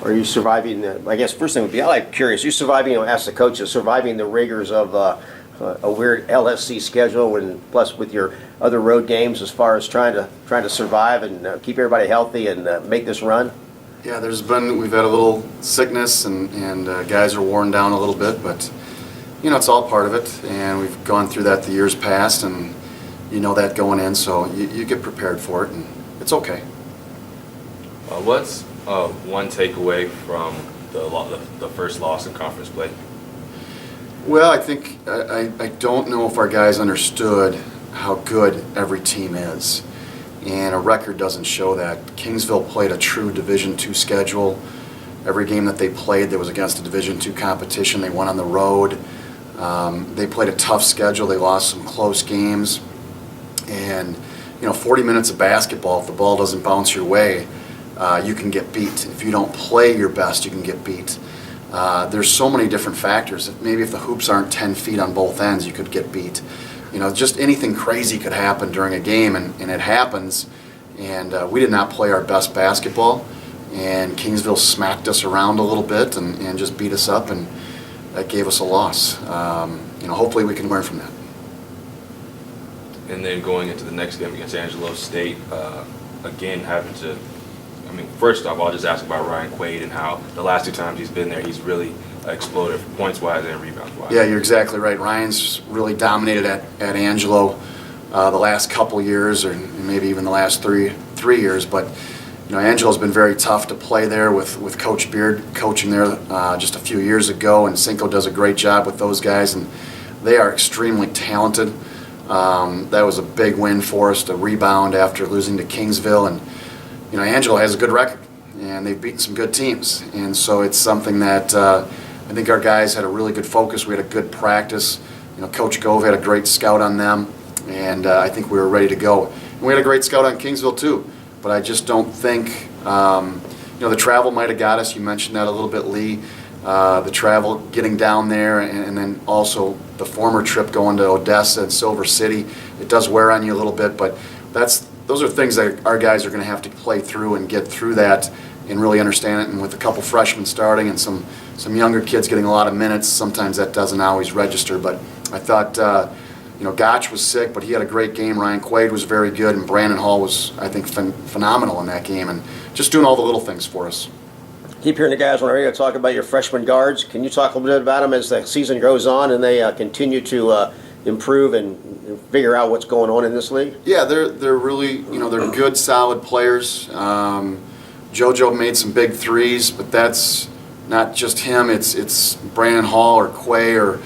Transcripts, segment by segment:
Are you surviving I guess first thing would be, I'm curious, you surviving, ask the coaches, surviving the rigors of a weird LSC schedule, and plus with your other road games as far as trying to survive and keep everybody healthy and make this run? Yeah, we've had a little sickness and guys are worn down a little bit, but it's all part of it, and we've gone through that the years past, and that going in, so you get prepared for it, and it's okay. What's one takeaway from the first loss in conference play? Well, I think I don't know if our guys understood how good every team is, and a record doesn't show that. Kingsville played a true Division II schedule. Every game that they played, there was against a Division II competition. They went on the road. They played a tough schedule. They lost some close games, and 40 minutes of basketball, if the ball doesn't bounce your way, you can get beat. If you don't play your best, you can get beat. There's so many different factors. Maybe if the hoops aren't 10 feet on both ends, you could get beat. Just anything crazy could happen during a game, and it happens. And we did not play our best basketball, and Kingsville smacked us around a little bit and just beat us up, and that gave us a loss. Hopefully we can learn from that. And then going into the next game against Angelo State, again having to, first off, I'll just ask about Ryan Quaid and how the last two times he's been there, he's really exploded points-wise and rebounds-wise. Yeah, you're exactly right. Ryan's really dominated at Angelo the last couple years, or maybe even the last three years. But Angelo's been very tough to play there with Coach Beard coaching there just a few years ago, and Cinco does a great job with those guys, and they are extremely talented. That was a big win for us to rebound after losing to Kingsville, and Angelo has a good record, and they've beaten some good teams, and so it's something that I think our guys had a really good focus. We had a good practice. Coach Gove had a great scout on them, and I think we were ready to go. And we had a great scout on Kingsville too, but I just don't think the travel might have got us. You mentioned that a little bit, Lee. The travel, getting down there, and then also the former trip going to Odessa and Silver City, it does wear on you a little bit, but those are things that our guys are going to have to play through and get through that and really understand it. And with a couple freshmen starting and some younger kids getting a lot of minutes, sometimes that doesn't always register. But I thought, Gotch was sick, but he had a great game. Ryan Quaid was very good, and Brandon Hall was, I think, phenomenal in that game, and just doing all the little things for us. Keep hearing the guys when I talk about your freshman guards. Can you talk a little bit about them as the season goes on and they continue to improve and figure out what's going on in this league? Yeah, they're really, they're good, solid players. JoJo made some big threes, but that's not just him. It's Brandon Hall or Quay or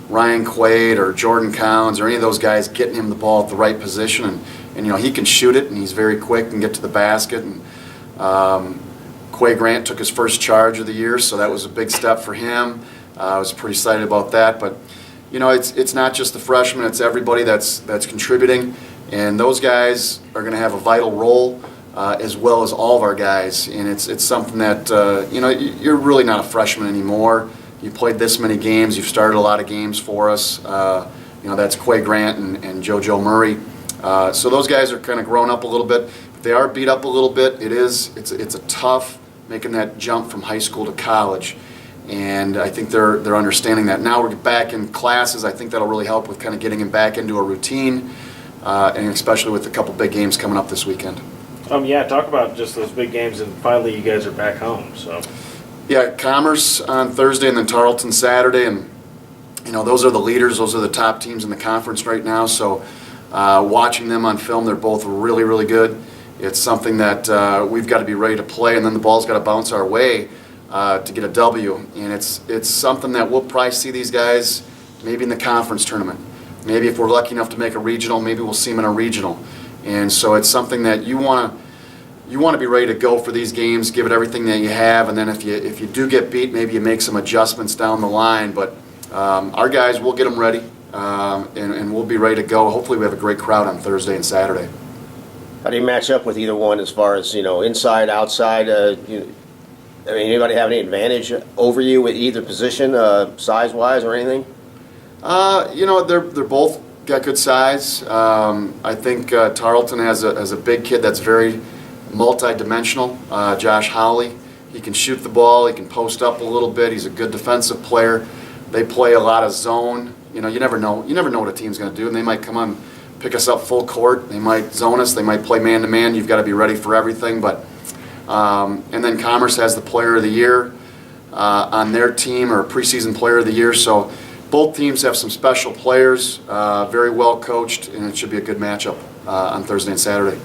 Ryan Quaid or Jordan Counts or any of those guys getting him the ball at the right position. And he can shoot it, and he's very quick and get to the basket. And Quay Grant took his first charge of the year, so that was a big step for him. I was pretty excited about that. But it's not just the freshmen; it's everybody that's contributing, and those guys are going to have a vital role, as well as all of our guys. And it's something that you're really not a freshman anymore. You played this many games. You've started a lot of games for us. That's Quay Grant and JoJo Murray. So those guys are kind of grown up a little bit. But they are beat up a little bit. It's a tough making that jump from high school to college. And I think they're understanding that. Now we're back in classes. I think that'll really help with kind of getting them back into a routine, and especially with a couple big games coming up this weekend. Yeah, talk about just those big games, and finally you guys are back home. So. Yeah, Commerce on Thursday and then Tarleton Saturday, and those are the leaders. Those are the top teams in the conference right now. So watching them on film, they're both really, really good. It's something that we've got to be ready to play, and then the ball's got to bounce our way to get a W. And it's something that we'll probably see these guys maybe in the conference tournament. Maybe if we're lucky enough to make a regional, maybe we'll see them in a regional. And so it's something that you want to be ready to go for these games, give it everything that you have, and then if you do get beat, maybe you make some adjustments down the line. But our guys, we'll get them ready, and we'll be ready to go. Hopefully we have a great crowd on Thursday and Saturday. How do you match up with either one as far as, inside, outside? Anybody have any advantage over you with either position, size-wise or anything? They're both got good size. I think Tarleton has a big kid that's very multi-dimensional. Josh Howley, He can shoot the ball. He can post up a little bit. He's a good defensive player. They play a lot of zone. You never know. You never know what a team's going to do, and they might come on, pick us up full court. They might zone us. They might play man-to-man. You've got to be ready for everything. But and then Commerce has the Player of the Year on their team, or preseason Player of the Year. So both teams have some special players, very well coached, and it should be a good matchup on Thursday and Saturday.